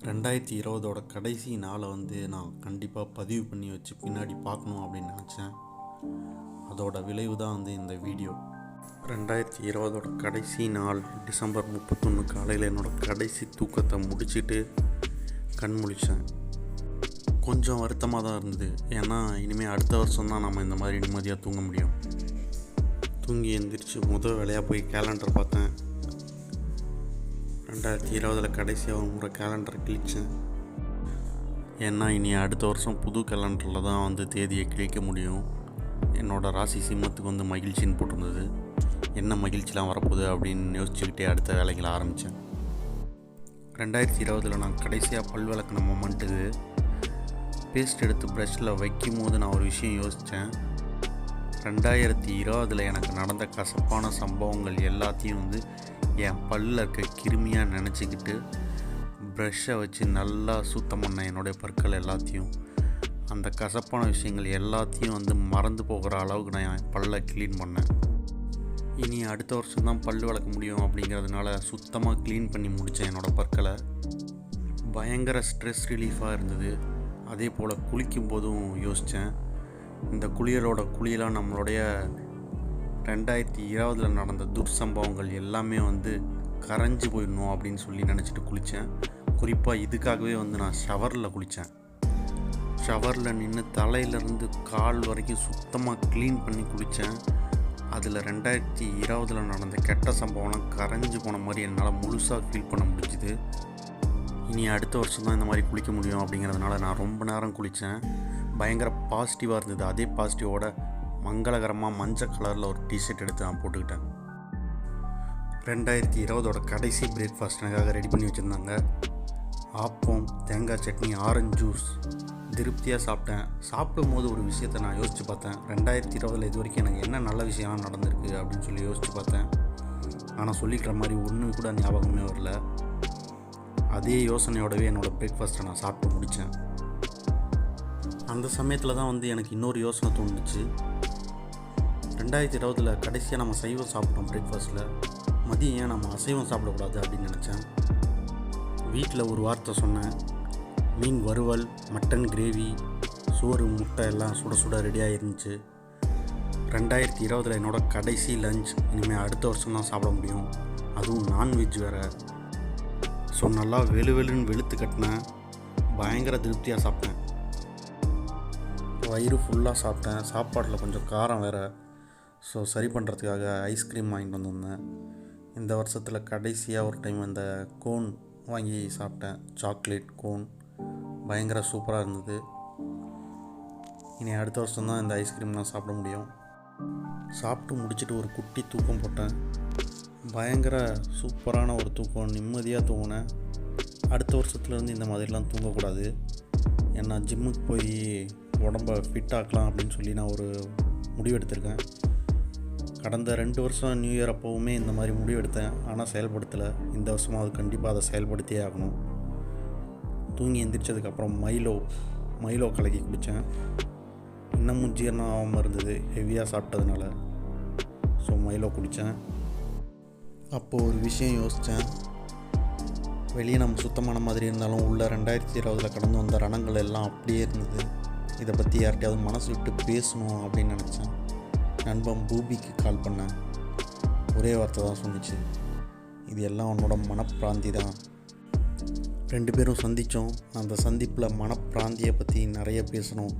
2020 கடைசி நாளை நான் கண்டிப்பாக பதிவு பண்ணி வச்சு பின்னாடி பார்க்கணும் அப்படின்னு நினச்சேன். அதோட விளைவு தான் இந்த வீடியோ. 2020 கடைசி நாள் டிசம்பர் 31 காலையில் என்னோடய கடைசி தூக்கத்தை முடிச்சுட்டு கண் முழித்தேன். கொஞ்சம் வருத்தமாக தான் இருந்தது. ஏன்னா இனிமேல் அடுத்த வருஷம் தான் நம்ம இந்த மாதிரி நிம்மதியாக தூங்க முடியும். தூங்கி எழுந்திரிச்சு முதல் வேலையாக போய் கேலண்டர் பார்த்தேன். 2020 கடைசியாக ஒரு முறை கேலண்டரை கிழித்தேன். ஏன்னா இனி அடுத்த வருஷம் புது கேலண்டரில் தான் தேதியை கிழிக்க முடியும். என்னோடய ராசி சிம்மத்துக்கு மகிழ்ச்சின்னு போட்டிருந்தது. என்ன மகிழ்ச்சிலாம் வரப்போகுது அப்படின்னு யோசிச்சுக்கிட்டே அடுத்த வேலைகளை ஆரம்பித்தேன். 2020 நான் கடைசியாக பல் விளக்குன மொமெண்ட்டு பேஸ்ட் எடுத்து ப்ரஷில் வைக்கும் போது நான் ஒரு விஷயம் யோசித்தேன். 2020 எனக்கு நடந்த கசப்பான சம்பவங்கள் எல்லாத்தையும் என் பல்லில் இருக்க கிருமியாக நினச்சிக்கிட்டு ப்ரஷ்ஷை வச்சு நல்லா சுத்தம் பண்ணேன். என்னுடைய பற்கள் எல்லாத்தையும், அந்த கசப்பான விஷயங்கள் எல்லாத்தையும் மறந்து போகிற அளவுக்கு நான் என் பல்லை க்ளீன் பண்ணேன். இனி அடுத்த வருஷம் தான் பல் விளக்க முடியும் அப்படிங்கிறதுனால சுத்தமாக க்ளீன் பண்ணி முடித்தேன் என்னோடய பற்களை. பயங்கர ஸ்ட்ரெஸ் ரிலீஃபாக இருந்தது. அதே போல் குளிக்கும் போதும் யோசித்தேன், இந்த குளியலாக நம்மளுடைய 2020 நடந்த துர்சம்பவங்கள் எல்லாமே கரைஞ்சி போயிடணும் அப்படின்னு சொல்லி நினச்சிட்டு குளித்தேன். குறிப்பாக இதுக்காகவே நான் ஷவரில் குளித்தேன். ஷவரில் நின்று தலையிலேருந்து கால் வரைக்கும் சுத்தமாக க்ளீன் பண்ணி குளித்தேன். அதில் 2020 நடந்த கெட்ட சம்பவம்லாம் கரைஞ்சி போன மாதிரி என்னால் முழுசாக ஃபீல் பண்ண முடிஞ்சுது. இனி அடுத்த வருஷம் தான் இந்த மாதிரி குளிக்க முடியும் அப்படிங்கிறதுனால நான் ரொம்ப நேரம் குளித்தேன். பயங்கர பாசிட்டிவாக இருந்தது. அதே பாசிட்டிவோட மங்களகரமாக மஞ்சள் கலரில் ஒரு டிஷர்ட் எடுத்து நான் போட்டுக்கிட்டேன். 2020 கடைசி பிரேக்ஃபாஸ்ட் எனக்காக ரெடி பண்ணி வச்சுருந்தாங்க. ஆப்பம், தேங்காய் சட்னி, ஆரஞ்சு ஜூஸ் திருப்தியாக சாப்பிட்டேன். சாப்பிடும் போது ஒரு விஷயத்தை நான் யோசித்து பார்த்தேன். 2020 இது வரைக்கும் எனக்கு என்ன நல்ல விஷயம்லாம் நடந்திருக்கு அப்படின்னு சொல்லி யோசித்து பார்த்தேன். ஆனால் சொல்லிக்கிற மாதிரி ஒன்று கூட ஞாபகமே வரல. அதே யோசனையோடவே என்னோடய பிரேக்ஃபாஸ்ட்டை நான் சாப்பிட்டு முடித்தேன். அந்த சமயத்தில் தான் எனக்கு இன்னொரு யோசனை தோணுச்சு. 2020 கடைசியாக நம்ம சைவம் சாப்பிட்டோம் பிரேக்ஃபாஸ்ட்டில், மதியம் ஏன் நம்ம அசைவம் சாப்பிடக்கூடாது அப்படின்னு நினச்சேன். வீட்டில் ஒரு வார்த்தை சொன்னேன். மீன் வறுவல், மட்டன் கிரேவி, சோறு, முட்டை எல்லாம் சுட சுட ரெடியாக இருந்துச்சு. 2020 என்னோட கடைசி லஞ்ச். இனிமேல் அடுத்த வருஷம் தான் சாப்பிட முடியும், அதுவும் நான்வெஜ் வேறு. ஸோ நல்லா வெளுன்னு வெளுத்து கட்டினேன். பயங்கர திருப்தியாக சாப்பிட்டேன். வயிறு ஃபுல்லாக சாப்பிட்டேன். சாப்பாட்டில் கொஞ்சம் காரம் வேறு. ஸோ சரி பண்ணுறதுக்காக ஐஸ்கிரீம் வாங்கிட்டு வந்திருந்தேன். இந்த வருஷத்தில் கடைசியாக ஒரு டைம் இந்த கோன் வாங்கி சாப்பிட்டேன். சாக்லேட் கோன் பயங்கர சூப்பராக இருந்தது. இனி அடுத்த வருஷம் தான் இந்த ஐஸ்கிரீம்லாம் சாப்பிட முடியும். சாப்பிட்டு முடிச்சுட்டு ஒரு குட்டி தூக்கம் போட்டேன். பயங்கர சூப்பரான ஒரு தூக்கம். நிம்மதியாக தூங்கினேன். அடுத்த வருஷத்துலேருந்து இந்த மாதிரிலாம் தூங்கக்கூடாது. ஏன்னா ஜிம்முக்கு போய் உடம்பை ஃபிட்டாக்கலாம் அப்படின்னு சொல்லி நான் ஒரு முடிவெடுத்திருக்கேன். கடந்த 2 வருஷம் நியூ இயர் அப்போவுமே இந்த மாதிரி முடிவெடுத்தேன், ஆனால் செயல்படுத்தலை. இந்த வருஷமாக அது கண்டிப்பாக அதை செயல்படுத்தியே ஆகணும். தூங்கி எந்திரிச்சதுக்கப்புறம் மைலோ கலக்கி குடித்தேன். இன்னமும் ஜீரணம் ஆகாமல் இருந்தது ஹெவியாக சாப்பிட்டதுனால. ஸோ மைலோ குடித்தேன். அப்போது ஒரு விஷயம் யோசித்தேன். வெளியே நம்ம சுத்தமான மாதிரி இருந்தாலும் உள்ள 2020 கடந்து வந்த ரணங்கள் எல்லாம் அப்படியே இருந்தது. இதை பற்றி யார்கிட்டையாவது மனசு விட்டு பேசணும் அப்படின்னு நினச்சேன். நண்பன் பூபிக்கு கால் பண்ணேன். ஒரே வார்த்தை தான் சொன்னிச்சு, இது எல்லாம் உன்னோட மனப்பிராந்தி தான். 2 பேரும் சந்தித்தோம். அந்த சந்திப்பில் மனப்பிராந்தியை பற்றி நிறைய பேசணும்.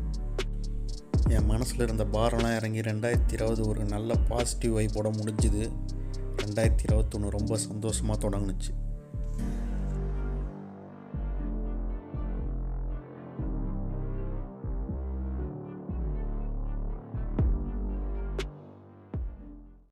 என் மனசில் இருந்த பாரம்லாம் இறங்கி 2020 ஒரு நல்ல பாசிட்டிவ் வைப்போட முடிஞ்சுது. 2021 ரொம்ப சந்தோஷமாக தொடங்குனுச்சு.